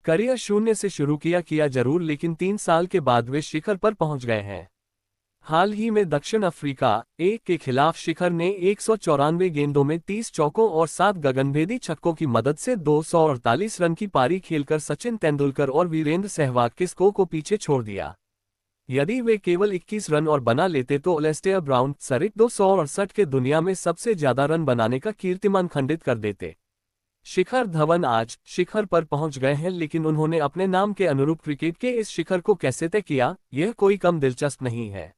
Career शून्य से शुरू किया जरूर, लेकिन 3 साल के बाद वे शिखर पर पहुंच गए हैं। हाल ही में दक्षिण अफ्रीका ए के खिलाफ शिखर ने 194 गेंदों में 30 चौकों और 7 गगनभेदी छक्कों की मदद से 248 रन की पारी खेलकर सचिन तेंदुलकर और वीरेंद्र सहवाग के स्कोर को पीछे छोड़ दिया। यदि वे केवल 21 रन और बना लेते तो ओलेस्टेयर ब्राउन सरित 268 के दुनिया में सबसे ज्यादा रन बनाने का कीर्तिमान खंडित कर देते। शिखर धवन आज शिखर पर पहुंच गए हैं, लेकिन उन्होंने अपने नाम के अनुरूप क्रिकेट के इस शिखर को कैसे तय किया, यह कोई कम दिलचस्प नहीं है।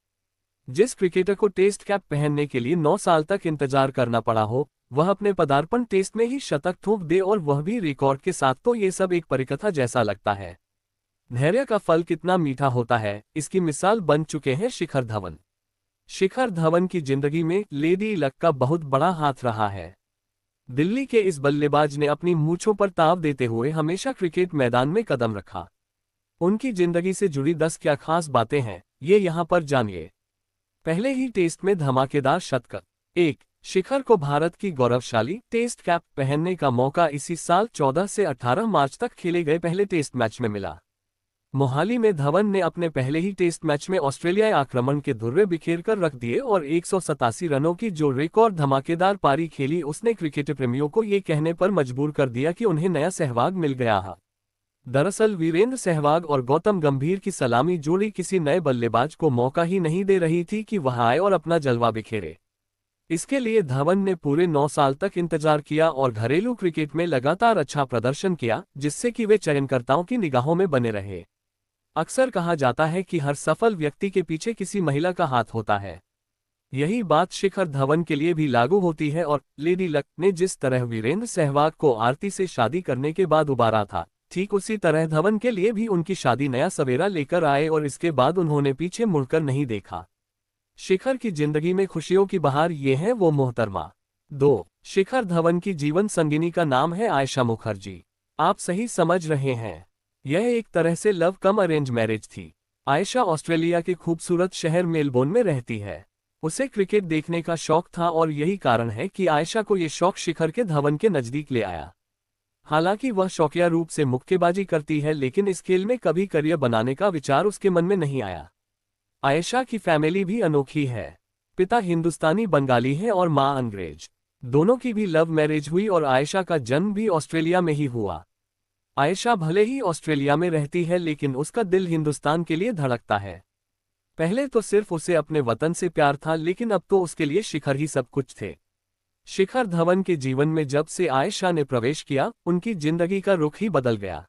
जिस क्रिकेटर को टेस्ट कैप पहनने के लिए 9 साल तक इंतजार करना पड़ा हो, वह अपने पदार्पण टेस्ट में ही शतक ठोक दे, और वह भी रिकॉर्ड के साथ, तो ये सब एक परिकथा जैसा लगता है। धैर्य का फल कितना मीठा होता है, इसकी मिसाल बन चुके हैं शिखर धवन। शिखर धवन की जिंदगी में लेडी लक का बहुत बड़ा हाथ रहा है। दिल्ली के इस बल्लेबाज ने अपनी मूंछों पर ताव देते हुए हमेशा क्रिकेट मैदान में कदम रखा। उनकी जिंदगी से जुड़ी 10 क्या खास बातें हैं, ये यहाँ पर जानिए। पहले ही टेस्ट में धमाकेदार शतक। 1. शिखर को भारत की गौरवशाली टेस्ट कैप पहनने का मौका इसी साल 14 से 18 मार्च तक खेले गए पहले टेस्ट मैच में मिला। मोहाली में धवन ने अपने पहले ही टेस्ट मैच में ऑस्ट्रेलियाई आक्रमण के धुर्रे बिखेर कर रख दिए और 187 रनों की जो रिकॉर्ड धमाकेदार पारी खेली, उसने क्रिकेट प्रेमियों को ये कहने पर मजबूर कर दिया कि उन्हें नया सहवाग मिल गया है। दरअसल वीरेंद्र सहवाग और गौतम गंभीर की सलामी जोड़ी किसी नए बल्लेबाज को मौका ही नहीं दे रही थी कि वह आए और अपना जलवा बिखेरे। इसके लिए धवन ने पूरे 9 साल तक इंतजार किया और घरेलू क्रिकेट में लगातार अच्छा प्रदर्शन किया, जिससे कि वे चयनकर्ताओं की निगाहों में बने रहे। अक्सर कहा जाता है कि हर सफल व्यक्ति के पीछे किसी महिला का हाथ होता है। यही बात शिखर धवन के लिए भी लागू होती है, और लेडी लक ने जिस तरह वीरेंद्र सहवाग को आरती से शादी करने के बाद उबारा था, ठीक उसी तरह धवन के लिए भी उनकी शादी नया सवेरा लेकर आए, और इसके बाद उन्होंने पीछे मुड़कर नहीं देखा। शिखर की जिंदगी में खुशियों की बहार ये है वो मोहतरमा। 2. शिखर धवन की जीवन संगिनी का नाम है आयशा मुखर्जी। आप सही समझ रहे हैं, यह एक तरह से लव कम अरेंज मैरिज थी। आयशा ऑस्ट्रेलिया के खूबसूरत शहर मेलबोर्न में रहती है। उसे क्रिकेट देखने का शौक था, और यही कारण है कि आयशा को ये शौक शिखर के धवन के नजदीक ले आया। हालांकि वह शौकिया रूप से मुक्केबाजी करती है, लेकिन इस खेल में कभी करियर बनाने का विचार उसके मन में नहीं आया। आयशा की फैमिली भी अनोखी है। पिता हिंदुस्तानी बंगाली हैं और मां अंग्रेज। दोनों की भी लव मैरिज हुई और आयशा का जन्म भी ऑस्ट्रेलिया में ही हुआ। आयशा भले ही ऑस्ट्रेलिया में रहती है, लेकिन उसका दिल हिंदुस्तान के लिए धड़कता है। पहले तो सिर्फ उसे अपने वतन से प्यार था, लेकिन अब तो उसके लिए शिखर ही सब कुछ थे। शिखर धवन के जीवन में जब से आयशा ने प्रवेश किया, उनकी जिंदगी का रुख ही बदल गया।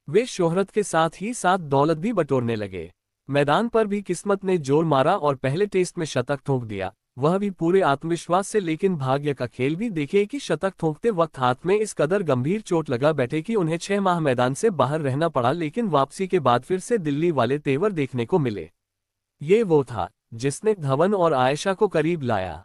वे शोहरत के साथ ही साथ दौलत भी बटोरने लगे। मैदान पर भी किस्मत ने जोर मारा और पहले टेस्ट में शतक ठोक दिया, वह भी पूरे आत्मविश्वास से। लेकिन भाग्य का खेल भी देखिए कि शतक ठोकते वक्त हाथ में इस कदर गंभीर चोट लगा बैठे कि उन्हें 6 माह मैदान से बाहर रहना पड़ा, लेकिन वापसी के बाद फिर से दिल्ली वाले तेवर देखने को मिले। ये वो था जिसने धवन और आयशा को करीब लाया।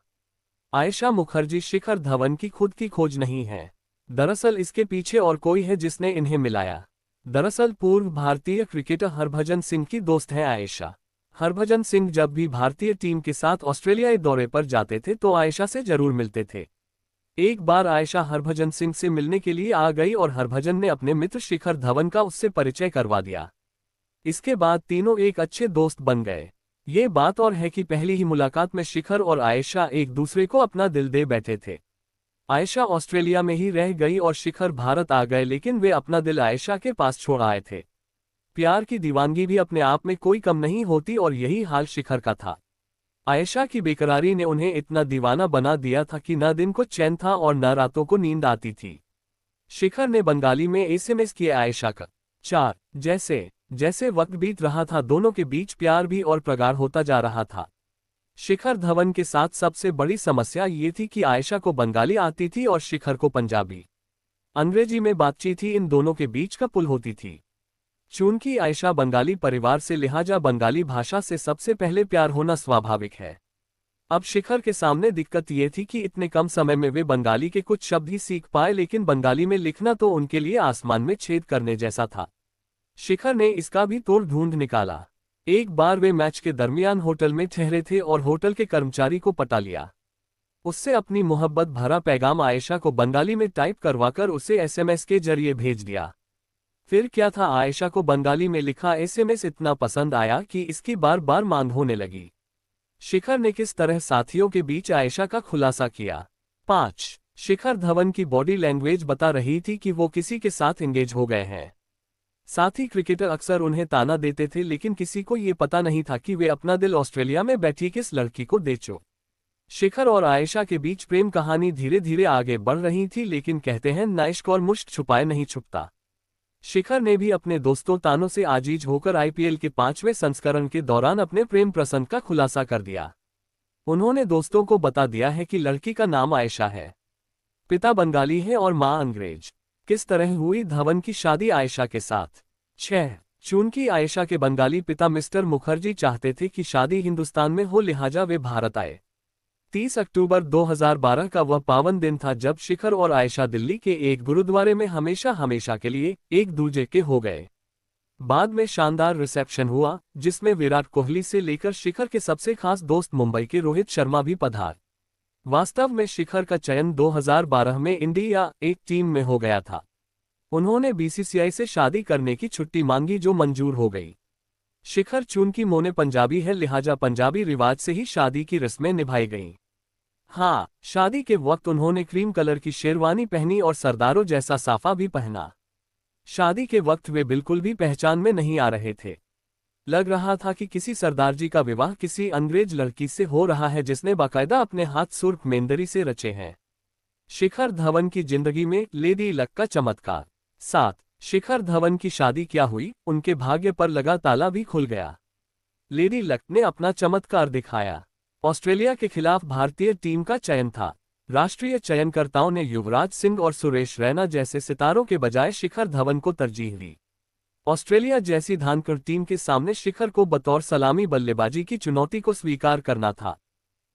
आयशा मुखर्जी शिखर धवन की खुद की खोज नहीं है। दरअसल इसके पीछे और कोई है जिसने इन्हें मिलाया। दरअसल पूर्व भारतीय क्रिकेटर हरभजन सिंह की दोस्त है आयशा। हरभजन सिंह जब भी भारतीय टीम के साथ ऑस्ट्रेलियाई दौरे पर जाते थे तो आयशा से जरूर मिलते थे। एक बार आयशा हरभजन सिंह से मिलने के लिए आ गई और हरभजन ने अपने मित्र शिखर धवन का उससे परिचय करवा दिया। इसके बाद तीनों एक अच्छे दोस्त बन गए। ये बात और है कि पहली ही मुलाकात में शिखर और आयशा एक दूसरे को अपना दिल दे बैठे थे। आयशा ऑस्ट्रेलिया में ही रह गई और शिखर भारत आ गए, लेकिन वे अपना दिल आयशा के पास छोड़ आए थे। प्यार की दीवानगी भी अपने आप में कोई कम नहीं होती, और यही हाल शिखर का था। आयशा की बेकरारी ने उन्हें इतना दीवाना बना दिया था कि न दिन को चैन था और न रातों को नींद आती थी। शिखर ने बंगाली में एसएमएस किया आयशा का। 4. जैसे जैसे वक्त बीत रहा था, दोनों के बीच प्यार भी और प्रगाढ़ होता जा रहा था। शिखर धवन के साथ सबसे बड़ी समस्या ये थी कि आयशा को बंगाली आती थी और शिखर को पंजाबी। अंग्रेजी में बातचीत ही इन दोनों के बीच का पुल होती थी। चूंकि आयशा बंगाली परिवार से, लिहाजा बंगाली भाषा से सबसे पहले प्यार होना स्वाभाविक है। अब शिखर के सामने दिक्कत ये थी कि इतने कम समय में वे बंगाली के कुछ शब्द ही सीख पाए, लेकिन बंगाली में लिखना तो उनके लिए आसमान में छेद करने जैसा था। शिखर ने इसका भी तोड़ ढूंढ निकाला। एक बार वे मैच के दरमियान होटल में ठहरे थे और होटल के कर्मचारी को पटा लिया। उससे अपनी मोहब्बत भरा पैगाम आयशा को बंगाली में टाइप करवाकर उसे एसएमएस के जरिए भेज दिया। फिर क्या था, आयशा को बंगाली में लिखा एसएमएस इतना पसंद आया कि इसकी बार बार मांग होने लगी। शिखर ने किस तरह साथियों के बीच आयशा का खुलासा किया। 5. शिखर धवन की बॉडी लैंग्वेज बता रही थी कि वो किसी के साथ एंगेज हो गए हैं। साथी क्रिकेटर अक्सर उन्हें ताना देते थे, लेकिन किसी को ये पता नहीं था कि वे अपना दिल ऑस्ट्रेलिया में बैठी किस लड़की को दे चुके। शिखर और आयशा के बीच प्रेम कहानी धीरे धीरे आगे बढ़ रही थी, लेकिन कहते हैं ना इश्क और मुश्क छुपाए नहीं छुपता। शिखर ने भी अपने दोस्तों तानों से आजीज होकर आईपीएल के 5वें संस्करण के दौरान अपने प्रेम प्रसंग का खुलासा कर दिया। उन्होंने दोस्तों को बता दिया है कि लड़की का नाम आयशा है, पिता बंगाली है और मां अंग्रेज। किस तरह हुई धवन की शादी आयशा के साथ। 6. चूंकि आयशा के बंगाली पिता मिस्टर मुखर्जी चाहते थे कि शादी हिंदुस्तान में हो, लिहाजा वे भारत आए। 30 अक्टूबर 2012 का वह पावन दिन था जब शिखर और आयशा दिल्ली के एक गुरुद्वारे में हमेशा हमेशा के लिए एक दूजे के हो गए। बाद में शानदार रिसेप्शन हुआ, जिसमें विराट कोहली से लेकर शिखर के सबसे खास दोस्त मुंबई के रोहित शर्मा भी पधार। वास्तव में शिखर का चयन 2012 में इंडिया एक टीम में हो गया था। उन्होंने बीसीसीआई से शादी करने की छुट्टी मांगी, जो मंजूर हो गई। शिखर चूंकि मोने पंजाबी है, लिहाजा पंजाबी रिवाज से ही शादी की रस्में निभाई गईं। हाँ, शादी के वक्त उन्होंने क्रीम कलर की शेरवानी पहनी और सरदारों जैसा साफा भी पहना। शादी के वक्त वे बिल्कुल भी पहचान में नहीं आ रहे थे। लग रहा था कि किसी सरदार जी का विवाह किसी अंग्रेज लड़की से हो रहा है, जिसने बाकायदा अपने हाथ सुर्ख मेंदरी से रचे हैं। शिखर धवन की जिंदगी में लेडी लक का चमत्कार। 7. शिखर धवन की शादी क्या हुई, उनके भाग्य पर लगा ताला भी खुल गया। लेडी लक ने अपना चमत्कार दिखाया। ऑस्ट्रेलिया के खिलाफ भारतीय टीम का चयन था। राष्ट्रीय चयनकर्ताओं ने युवराज सिंह और सुरेश रैना जैसे सितारों के बजाय शिखर धवन को तरजीह दी। ऑस्ट्रेलिया जैसी धानकर टीम के सामने शिखर को बतौर सलामी बल्लेबाजी की चुनौती को स्वीकार करना था।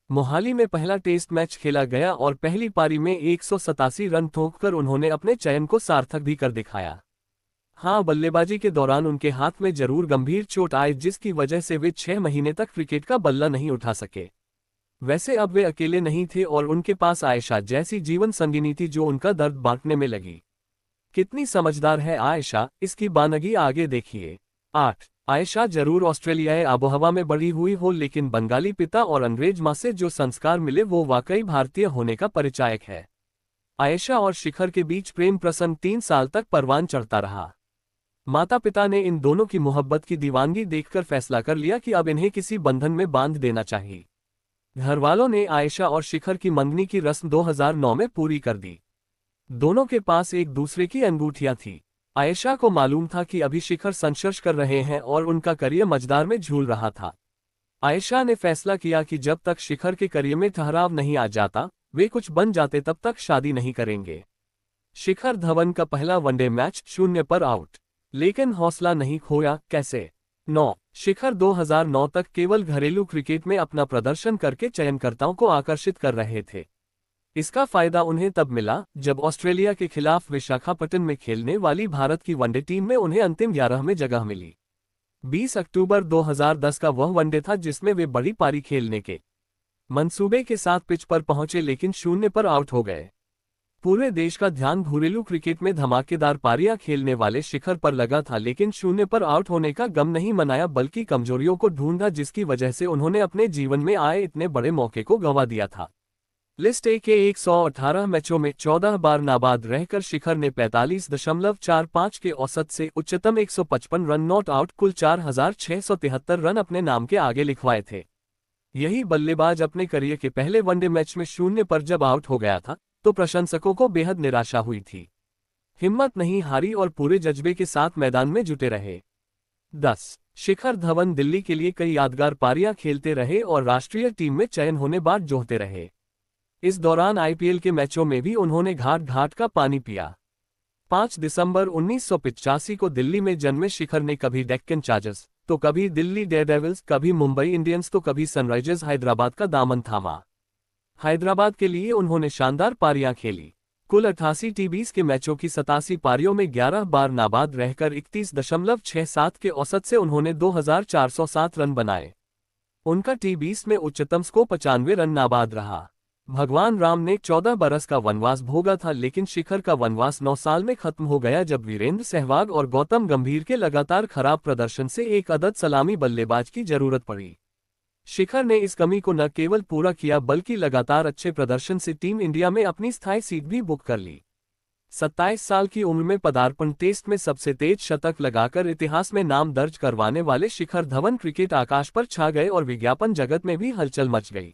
मोहाली में पहला टेस्ट मैच खेला गया और पहली पारी में 187 रन ठोककर उन्होंने अपने चयन को सार्थक भी कर दिखाया। हाँ, बल्लेबाजी के दौरान उनके हाथ में जरूर गंभीर चोट आई, जिसकी वजह से वे 6 महीने तक क्रिकेट का बल्ला नहीं उठा सके। वैसे अब वे अकेले नहीं थे और उनके पास आयशा जैसी जीवन संगिनी थी, जो उनका दर्द बांटने में लगी। कितनी समझदार है आयशा, इसकी बानगी आगे देखिए। 8. आयशा जरूर ऑस्ट्रेलियाई आबोहवा में बड़ी हुई हो, लेकिन बंगाली पिता और अंग्रेज मां से जो संस्कार मिले वो वाकई भारतीय होने का परिचायक है। आयशा और शिखर के बीच प्रेम प्रसंग 3 साल तक परवान चढ़ता रहा। माता पिता ने इन दोनों की मोहब्बत की दीवानगी देखकर फैसला कर लिया कि अब इन्हें किसी बंधन में बांध देना चाहिए। घरवालों ने आयशा और शिखर की मंगनी की रस्म 2009 में पूरी कर दी। दोनों के पास एक दूसरे की अंगूठियां थी। आयशा को मालूम था कि अभी शिखर संघर्ष कर रहे हैं और उनका करियर मझदार में झूल रहा था। आयशा ने फैसला किया कि जब तक शिखर के करियर में ठहराव नहीं आ जाता, वे कुछ बन जाते, तब तक शादी नहीं करेंगे। शिखर धवन का पहला वनडे मैच 0 पर आउट, लेकिन हौसला नहीं खोया। कैसे? 9. शिखर 2009 तक केवल घरेलू क्रिकेट में अपना प्रदर्शन करके चयनकर्ताओं को आकर्षित कर रहे थे। इसका फायदा उन्हें तब मिला जब ऑस्ट्रेलिया के खिलाफ विशाखापट्टनम में खेलने वाली भारत की वनडे टीम में उन्हें अंतिम 11 में जगह मिली। 20 अक्टूबर 2010 का वह वनडे था जिसमें वे बड़ी पारी खेलने के मंसूबे के साथ पिच पर पहुंचे, लेकिन 0 पर आउट हो गए। पूरे देश का ध्यान घरेलू क्रिकेट में धमाकेदार पारियां खेलने वाले शिखर पर लगा था, लेकिन 0 पर आउट होने का गम नहीं मनाया, बल्कि कमजोरियों को ढूंढा, जिसकी वजह से उन्होंने अपने जीवन में आए इतने बड़े मौके को गंवा दिया था। लिस्ट ए के 118 मैचों में 14 बार नाबाद रहकर शिखर ने 45.45 के औसत से उच्चतम 155 रन नॉट आउट कुल 4673 रन अपने नाम के आगे लिखवाए थे। यही बल्लेबाज अपने करियर के पहले वनडे मैच में 0 पर जब आउट हो गया था तो प्रशंसकों को बेहद निराशा हुई थी। हिम्मत नहीं हारी और पूरे जज्बे के साथ मैदान में जुटे रहे। 10. शिखर धवन दिल्ली के लिए कई यादगार पारियां खेलते रहे और राष्ट्रीय टीम में चयन होने बाद जोहते रहे। इस दौरान आईपीएल के मैचों में भी उन्होंने घाट घाट का पानी पिया। 5 दिसंबर 1985 को दिल्ली में जन्मे शिखर ने कभी डेक्कन चार्जर्स, तो कभी दिल्ली डेयरडेविल्स, कभी मुंबई इंडियंस, तो कभी सनराइजर्स हैदराबाद का दामन थामा। हैदराबाद के लिए उन्होंने शानदार पारियां खेली। कुल 88 टी20 के मैचों की 87 पारियों में 11 बार नाबाद रहकर 31.67 के औसत से उन्होंने 2407 रन बनाए। उनका टी20 में उच्चतम स्कोर 95 रन नाबाद रहा। भगवान राम ने 14 बरस का वनवास भोगा था, लेकिन शिखर का वनवास 9 साल में खत्म हो गया जब वीरेंद्र सहवाग और गौतम गंभीर के लगातार खराब प्रदर्शन से एक अदद सलामी बल्लेबाज की जरूरत पड़ी। शिखर ने इस कमी को न केवल पूरा किया बल्कि लगातार अच्छे प्रदर्शन से टीम इंडिया में अपनी स्थायी सीट भी बुक कर ली। 27 साल की उम्र में पदार्पण टेस्ट में सबसे तेज शतक लगाकर इतिहास में नाम दर्ज करवाने वाले शिखर धवन क्रिकेट आकाश पर छा गए और विज्ञापन जगत में भी हलचल मच गई।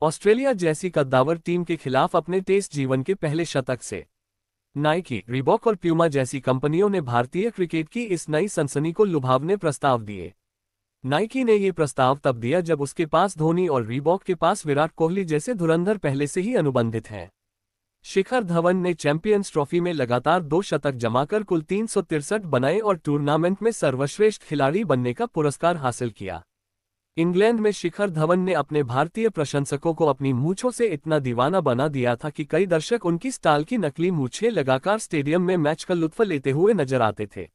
ऑस्ट्रेलिया जैसी कद्दावर टीम के खिलाफ अपने टेस्ट जीवन के पहले शतक से नाइकी, रीबॉक और प्यूमा जैसी कंपनियों ने भारतीय क्रिकेट की इस नई सनसनी को लुभावने प्रस्ताव दिए। नाइकी ने ये प्रस्ताव तब दिया जब उसके पास धोनी और रीबॉक के पास विराट कोहली जैसे धुरंधर पहले से ही अनुबंधित हैं। शिखर धवन ने चैंपियंस ट्रॉफी में लगातार 2 शतक जमाकर कुल 363 बनाए और टूर्नामेंट में सर्वश्रेष्ठ खिलाड़ी बनने का पुरस्कार हासिल किया। इंग्लैंड में शिखर धवन ने अपने भारतीय प्रशंसकों को अपनी मूंछों से इतना दीवाना बना दिया था कि कई दर्शक उनकी स्टाइल की नकली मूंछें लगाकर स्टेडियम में मैच का लुत्फ लेते हुए नजर आते थे।